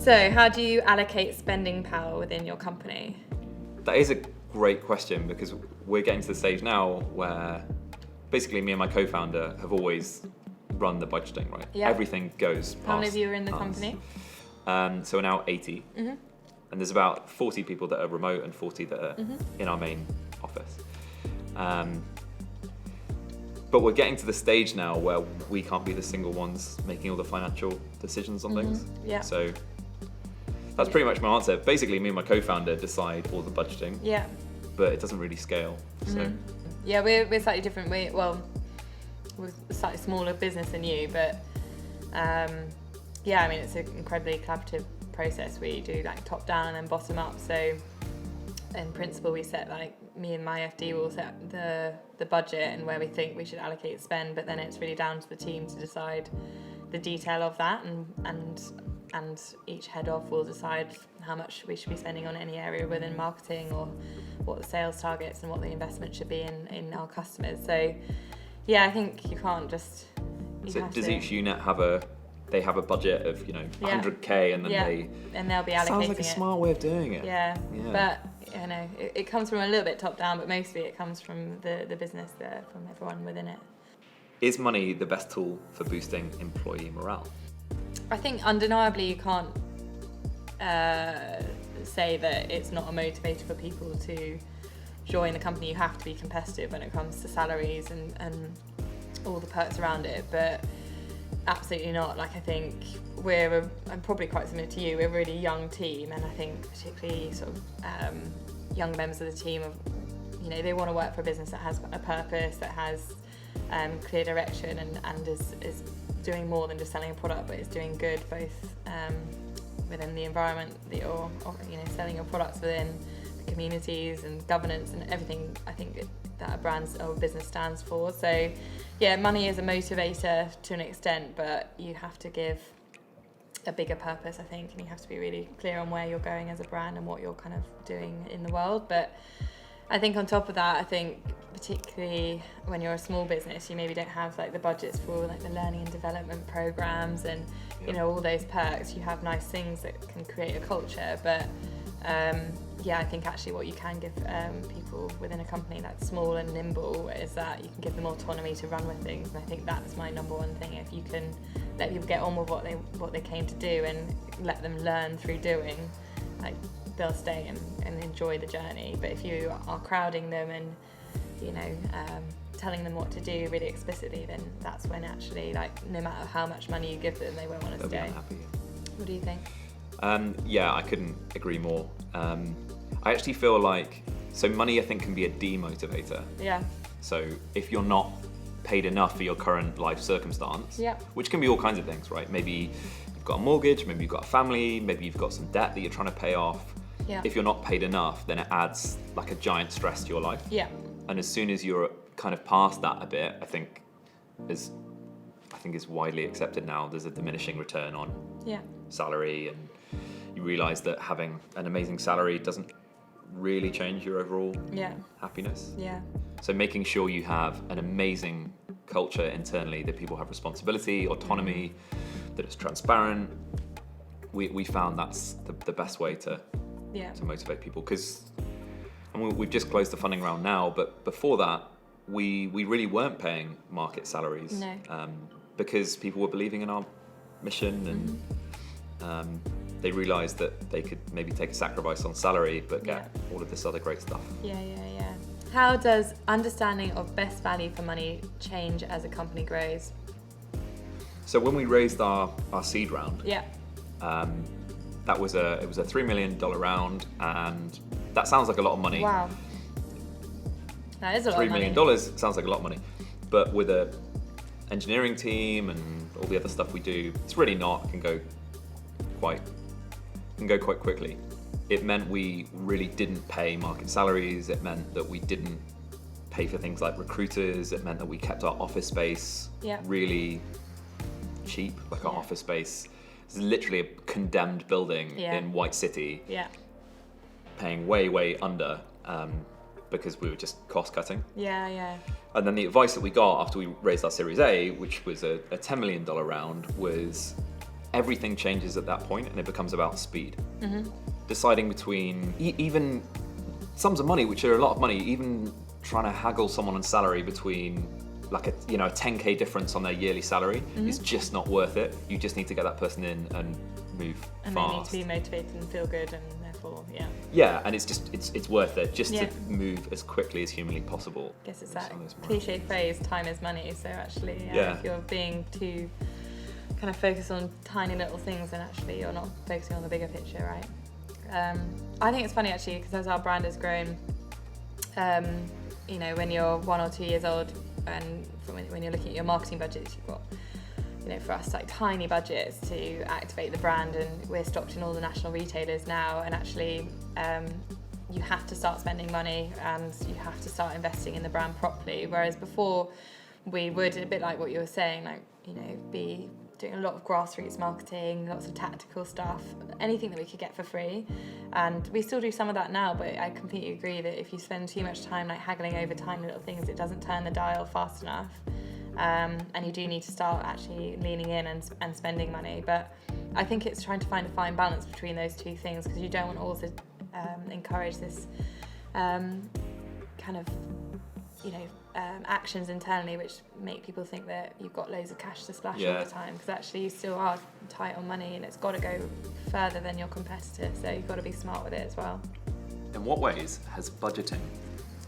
So how do you allocate spending power within your company? That is a great question, because we're getting to the stage now where basically me and my co-founder have always run the budgeting, right? Yeah. Everything goes past How many of you are in the us. company? So we're now 80. Mm-hmm. And there's about 40 people that are remote and 40 that are in our main office. But we're getting to the stage now where we can't be the single ones making all the financial decisions on things. Yeah. So that's pretty much my answer. Basically, me and my co-founder decide all the budgeting, Yeah. but it doesn't really scale. So Yeah, we're slightly different. We're a slightly smaller business than you, but yeah, I mean, it's an incredibly collaborative process. We do like top down and bottom up. So in principle, we set, like, me and my FD will set the budget and where we think we should allocate spend, but then it's really down to the team to decide the detail of that, and each head of will decide how much we should be spending on any area within marketing, or what the sales targets and what the investment should be in our customers. So yeah, I think you can't just... So does each unit have a budget of, 100k, and then and they'll be allocating it. Sounds like a smart way of doing it. Yeah. But it comes from a little bit top down, but mostly it comes from the business, from everyone within it. Is money the best tool for boosting employee morale? I think undeniably you can't say that it's not a motivator for people to join the company. You have to be competitive when it comes to salaries and all the perks around it, but absolutely not. Like, I think I'm probably quite similar to you, we're a really young team, and I think particularly sort of young members of the team they want to work for a business that has a purpose, that has clear direction, and is doing more than just selling a product, but is doing good both within the environment that you're selling your products within, the communities and governance and everything I think that a brand or a business stands for. So yeah, money is a motivator to an extent, but you have to give a bigger purpose, I think, and you have to be really clear on where you're going as a brand and what you're kind of doing in the world. But I think on top of that, I think particularly when you're a small business, you maybe don't have like the budgets for like the learning and development programs and all those perks. You have nice things that can create a culture, but I think actually what you can give people within a company that's small and nimble is that you can give them autonomy to run with things, and I think that's my number one thing. If you can let people get on with what they came to do and let them learn through doing, like, they'll stay and enjoy the journey. But if you are crowding them and telling them what to do really explicitly, then that's when actually, like, no matter how much money you give them, they won't want to stay. They'll be unhappy. What do you think? I couldn't agree more. I actually feel like, so money I think can be a demotivator. Yeah. So if you're not paid enough for your current life circumstance, which can be all kinds of things, right? Maybe you've got a mortgage, maybe you've got a family, maybe you've got some debt that you're trying to pay off. Yeah. If you're not paid enough, then it adds like a giant stress to your life. Yeah. And as soon as you're kind of past that a bit, I think is widely accepted now, there's a diminishing return on salary, and you realise that having an amazing salary doesn't really change your overall happiness. Yeah. So making sure you have an amazing culture internally, that people have responsibility, autonomy, that it's transparent. We found that's the best way to motivate people, because we've just closed the funding round now, but before that we really weren't paying market salaries. No. Because people were believing in our mission, and they realised that they could maybe take a sacrifice on salary but get all of this other great stuff. Yeah. How does understanding of best value for money change as a company grows? So when we raised our seed round, it was a $3 million round, and that sounds like a lot of money. Wow. That is a lot of money. $3 million sounds like a lot of money, but with a engineering team and all the other stuff we do, it's really not. It can go quite quickly. It meant we really didn't pay market salaries. It meant that we didn't pay for things like recruiters. It meant that we kept our office space really cheap. Like our office space is literally a condemned building in White City, paying way under because we were just cost cutting. Yeah. And then the advice that we got after we raised our Series A, which was a $10 million round, was everything changes at that point, and it becomes about speed. Mm-hmm. Deciding between even sums of money, which are a lot of money, even trying to haggle someone on salary between like a 10k difference on their yearly salary is just not worth it. You just need to get that person in and move and fast. They need to be motivated and feel good, and therefore and it's worth it just to move as quickly as humanly possible. I guess it's that cliche phrase, time is money. So actually if you're being too kind of focused on tiny little things, then actually you're not focusing on the bigger picture, right? I think it's funny actually, because as our brand has grown, when you're 1 or 2 years old, and when you're looking at your marketing budgets, you've got, for us, like tiny budgets to activate the brand, and we're stocked in all the national retailers now, and actually you have to start spending money and you have to start investing in the brand properly, whereas before we would, a bit like what you were saying, be doing a lot of grassroots marketing, lots of tactical stuff, anything that we could get for free. And we still do some of that now, but I completely agree that if you spend too much time haggling over tiny little things, it doesn't turn the dial fast enough. And you do need to start actually leaning in and spending money. But I think it's trying to find a fine balance between those two things, because you don't want to also encourage this actions internally which make people think that you've got loads of cash to splash all the time, because actually you still are tight on money, and it's got to go further than your competitor, so you've got to be smart with it as well. In what ways has budgeting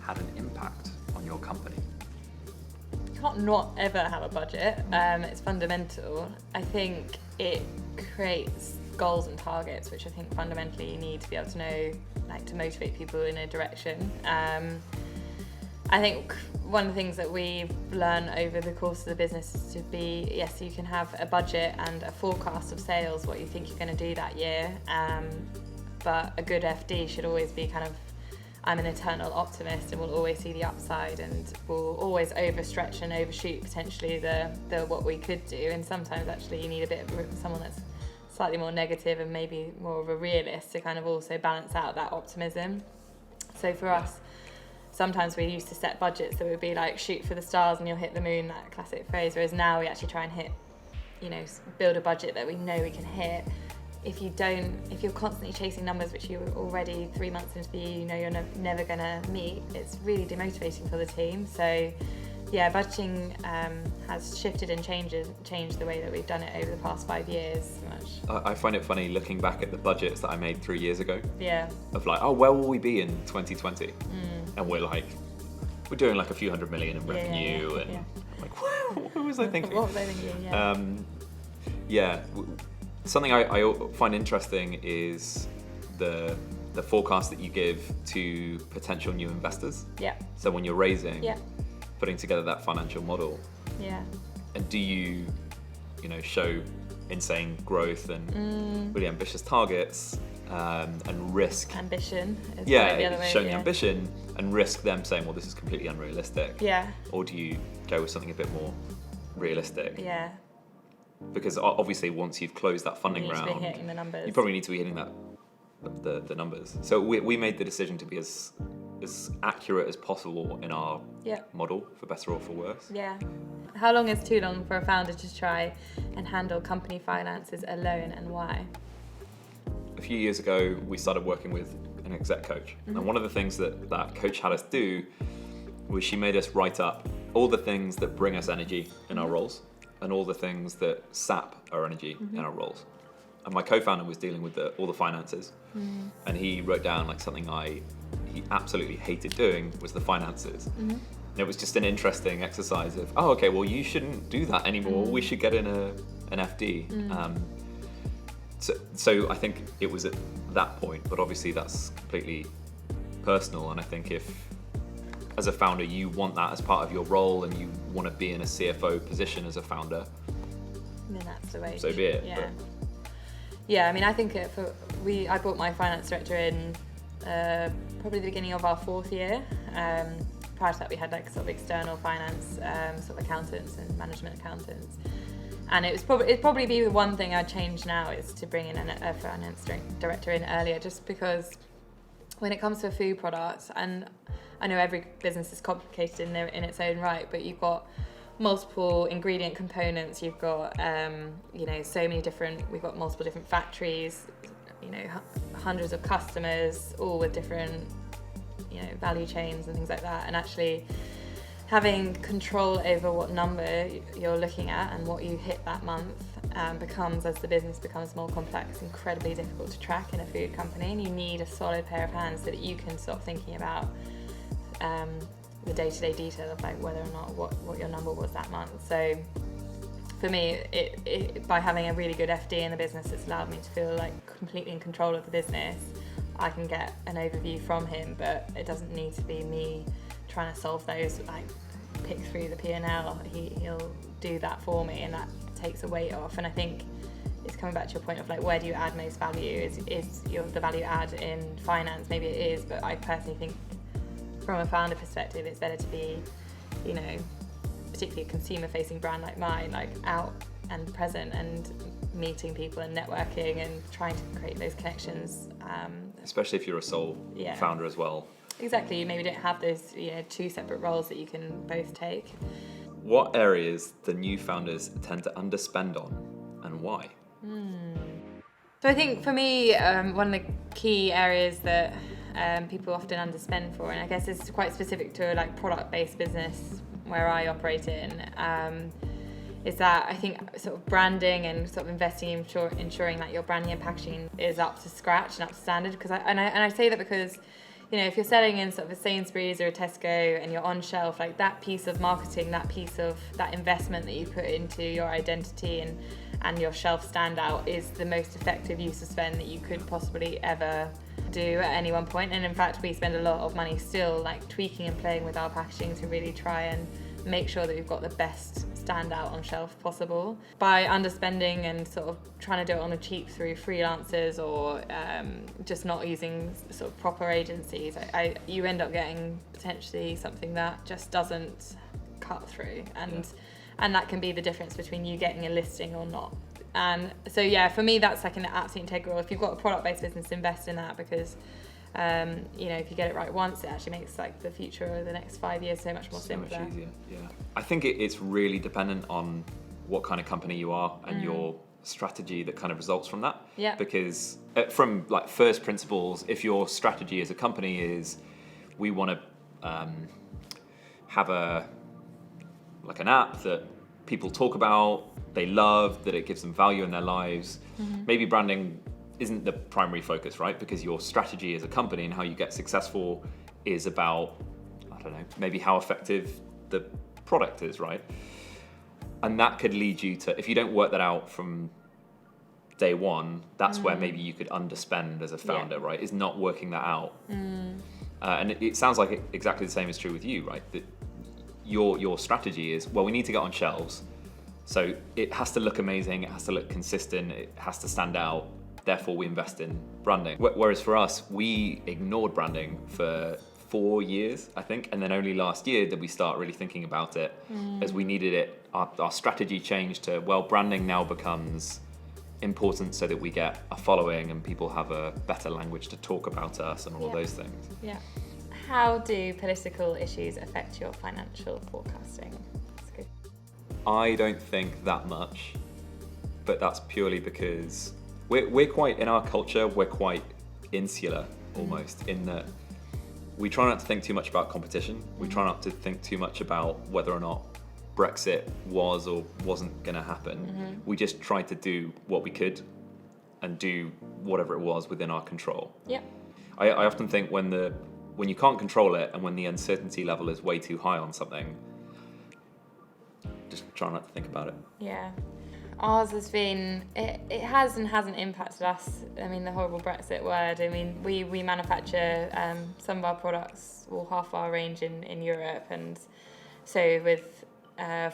had an impact on your company? You can't not ever have a budget. It's fundamental. I think it creates goals and targets, which I think fundamentally you need to be able to know, to motivate people in a direction. I think one of the things that we've learned over the course of the business is to be, yes, you can have a budget and a forecast of sales, what you think you're going to do that year, but a good FD should always be I'm an eternal optimist and will always see the upside, and will always overstretch and overshoot potentially the what we could do. And sometimes actually you need a bit of someone that's slightly more negative and maybe more of a realist to also balance out that optimism. So for us, sometimes we used to set budgets that would be shoot for the stars and you'll hit the moon, that classic phrase, whereas now we actually try and hit, build a budget that we know we can hit. If you're constantly chasing numbers which you're already 3 months into the year, you're never going to meet, it's really demotivating for the team. So budgeting has shifted and changed the way that we've done it over the past 5 years so much. I find it funny looking back at the budgets that I made 3 years ago. Yeah. Of where will we be in 2020? And we're doing a few hundred million in revenue, and what was I thinking? What was I thinking? Something I find interesting is the forecast that you give to potential new investors. Yeah. So when you're raising, putting together that financial model. Yeah. And do you, show insane growth and really ambitious targets, and risk ambition? The other way, showing ambition and risk them saying, well, this is completely unrealistic. Yeah. Or do you go with something a bit more realistic? Yeah. Because obviously, once you've closed that funding round, to be hitting the numbers. You probably need to be hitting the numbers. So we made the decision to be as accurate as possible in our model, for better or for worse. Yeah. How long is too long for a founder to try and handle company finances alone, and why? A few years ago, we started working with an exec coach. And one of the things that coach had us do was she made us write up all the things that bring us energy in our roles, and all the things that sap our energy in our roles. And my co-founder was dealing with all the finances, and he wrote down something he absolutely hated doing was the finances. And it was just an interesting exercise of, you shouldn't do that anymore. We should get in an FD. So I think it was at that point, but obviously that's completely personal. And I think if, as a founder, you want that as part of your role and you want to be in a CFO position as a founder, then that's the way. So be it. Yeah. Yeah, I mean, I think I brought my finance director in probably the beginning of our 4th year. Prior to that, we had external finance accountants and management accountants. And it'd probably be the one thing I'd change now is to bring in a finance director in earlier, just because when it comes to a food product, and I know every business is complicated in its own right, but you've got multiple ingredient components. You've got, so many different, we've got multiple different factories, hundreds of customers, all with different, value chains and things like that. And actually having control over what number you're looking at and what you hit that month becomes, as the business becomes more complex, incredibly difficult to track in a food company. And you need a solid pair of hands so that you can stop thinking about the day-to-day detail of like whether or not what your number was that month. So for me, it by having a really good FD in the business, it's allowed me to feel like completely in control of the business. I can get an overview from him, but it doesn't need to be me trying to solve those, like pick through the P&L. He'll do that for me, and that takes a weight off. And I think it's coming back to your point of like, where do you add most value? Is the value add in finance? Maybe it is, but I personally think from a founder perspective, it's better to be, particularly a consumer-facing brand like mine, like out and present and meeting people and networking and trying to create those connections. Especially if you're a sole founder as well. Exactly. You maybe don't have those, two separate roles that you can both take. What areas do new founders tend to underspend on, and why? So I think for me, one of the key areas that people often underspend for, and I guess it's quite specific to a like product-based business where I operate in, is that I think sort of branding and sort of investing in ensuring that your branding and packaging is up to scratch and up to standard. Because I say that because, if you're selling in sort of a Sainsbury's or a Tesco and you're on shelf, like that piece of marketing, that piece of that investment that you put into your identity and your shelf standout is the most effective use of spend that you could possibly ever do at any one point. And in fact, we spend a lot of money still like tweaking and playing with our packaging to really try and make sure that we've got the best standout on shelf possible. By underspending and sort of trying to do it on the cheap through freelancers or just not using sort of proper agencies, you end up getting potentially something that just doesn't cut through, and that can be the difference between you getting a listing or not. And so for me that's like an absolute integral. If you've got a product-based business, invest in that, because if you get it right once, it actually makes like the future or the next 5 years so much more simpler. Much easier. I think it's really dependent on what kind of company you are and your strategy that kind of results from that. Because from like first principles, if your strategy as a company is we want to have an app that people talk about, they love, that it gives them value in their lives, maybe branding isn't the primary focus, right? Because your strategy as a company and how you get successful is about, I don't know, maybe how effective the product is, right? And that could lead you to, if you don't work that out from day one, that's where maybe you could underspend as a founder, right? Is not working that out. And it sounds like exactly the same is true with you, right? That your strategy is, well, we need to get on shelves. So it has to look amazing, it has to look consistent, it has to stand out. Therefore, we invest in branding. Whereas for us, we ignored branding for 4 years, I think. And then only last year did we start really thinking about it as we needed it. Our strategy changed to, well, branding now becomes important so that we get a following and people have a better language to talk about us and all of those things. How do political issues affect your financial forecasting? That's good. I don't think that much, but that's purely because we're quite, in our culture, we're quite insular almost, in that we try not to think too much about competition. We try not to think too much about whether or not Brexit was or wasn't going to happen. We just tried to do what we could and do whatever it was within our control. I often think when you can't control it and when the uncertainty level is way too high on something, just try not to think about it. Ours has been, it has and hasn't impacted us. I mean, the horrible Brexit word. I mean, we manufacture some of our products, or half our range in Europe, and so with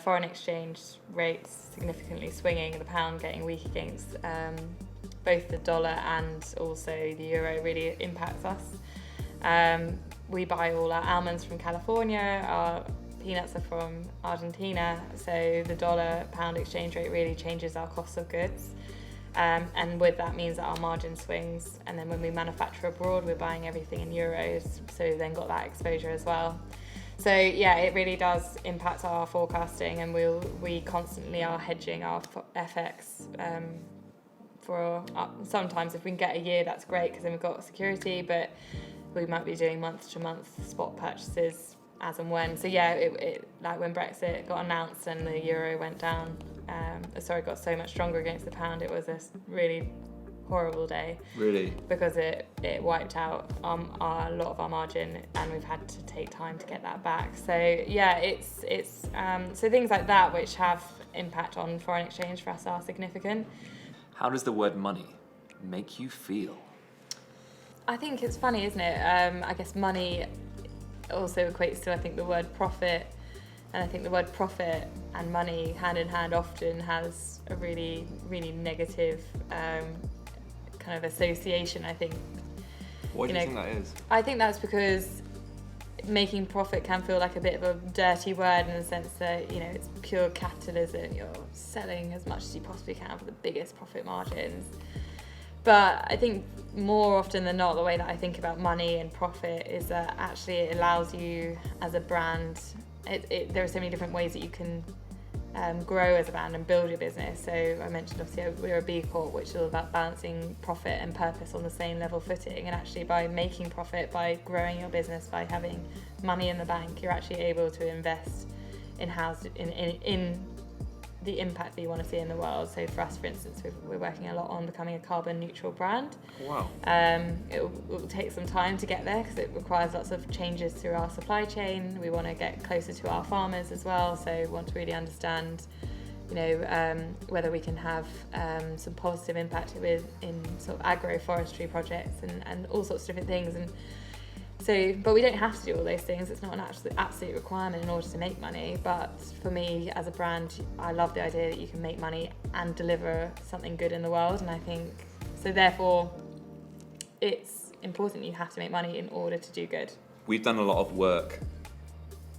foreign exchange rates significantly swinging, the pound getting weak against both the dollar and also the euro really impacts us. We buy all our almonds from California, our peanuts are from Argentina, so the dollar-pound exchange rate really changes our cost of goods. And with that means that our margin swings, and then when we manufacture abroad, we're buying everything in euros, so we've then got that exposure as well. So yeah, it really does impact our forecasting, and we constantly are hedging our FX for sometimes if we can get a year, that's great because then we've got security, but we might be doing month to month spot purchases as and when. So yeah, it like when Brexit got announced and the euro went down, got so much stronger against the pound, it was a really horrible day. Really? Because it wiped out a lot of our margin, and we've had to take time to get that back. So yeah, it's so things like that which have impact on foreign exchange for us are significant. How does the word money make you feel? I think it's funny, isn't it? I guess money also equates to, I think, the word profit, and I think the word profit and money hand in hand often has a really, really negative kind of association, I think. Why do you think that is? I think that's because making profit can feel like a bit of a dirty word, in the sense that, it's pure capitalism. You're selling as much as you possibly can for the biggest profit margins. But I think more often than not, the way that I think about money and profit is that actually it allows you as a brand, there are so many different ways that you can grow as a brand and build your business. So I mentioned, obviously, we're a B Corp, which is all about balancing profit and purpose on the same level footing. And actually by making profit, by growing your business, by having money in the bank, you're actually able to invest in the impact that you want to see in the world. So for us, for instance, we're working a lot on becoming a carbon neutral brand. Wow. It will take some time to get there because it requires lots of changes through our supply chain. We want to get closer to our farmers as well, so we want to really understand whether we can have some positive impact in sort of agroforestry projects and all sorts of different things. And so, but we don't have to do all those things. It's not an absolute requirement in order to make money. But for me, as a brand, I love the idea that you can make money and deliver something good in the world. And I think, so therefore, it's important you have to make money in order to do good. We've done a lot of work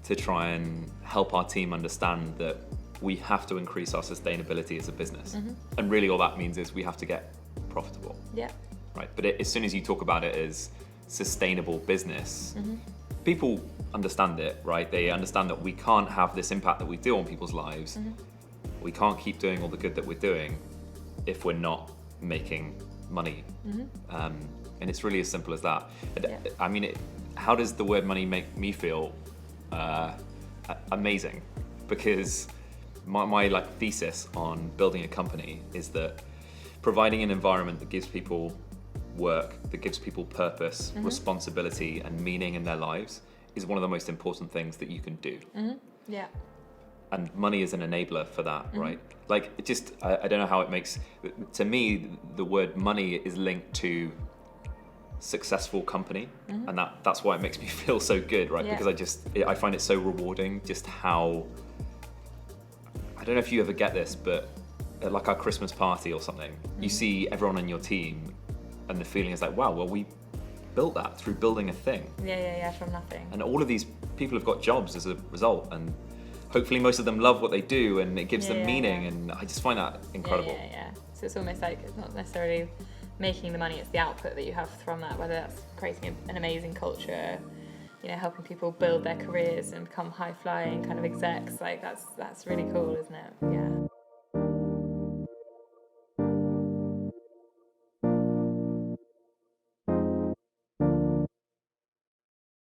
to try and help our team understand that we have to increase our sustainability as a business. Mm-hmm. And really all that means is we have to get profitable. Yeah. Right. But as soon as you talk about it as sustainable business, mm-hmm. people understand it, right? They understand that we can't have this impact that we do on people's lives. Mm-hmm. We can't keep doing all the good that we're doing if we're not making money. Mm-hmm. And it's really as simple as that. Yeah. I mean, how does the word money make me feel? Amazing, because my thesis on building a company is that providing an environment that gives people work, that gives people purpose, mm-hmm. responsibility and meaning in their lives is one of the most important things that you can do. Mm-hmm. Yeah. And money is an enabler for that, mm-hmm. right? Like, it just, I don't know how it makes, to me, the word money is linked to successful company, mm-hmm. and that's why it makes me feel so good, right? Yeah. Because I find it so rewarding just how, I don't know if you ever get this, but at like our Christmas party or something, mm-hmm. you see everyone on your team and the feeling is like, wow, well, we built that through building a thing. Yeah, from nothing. And all of these people have got jobs as a result, and hopefully most of them love what they do, and it gives them meaning, and I just find that incredible. Yeah. So it's almost like it's not necessarily making the money, it's the output that you have from that, whether that's creating an amazing culture, helping people build their careers and become high-flying kind of execs. Like that's really cool, isn't it? Yeah.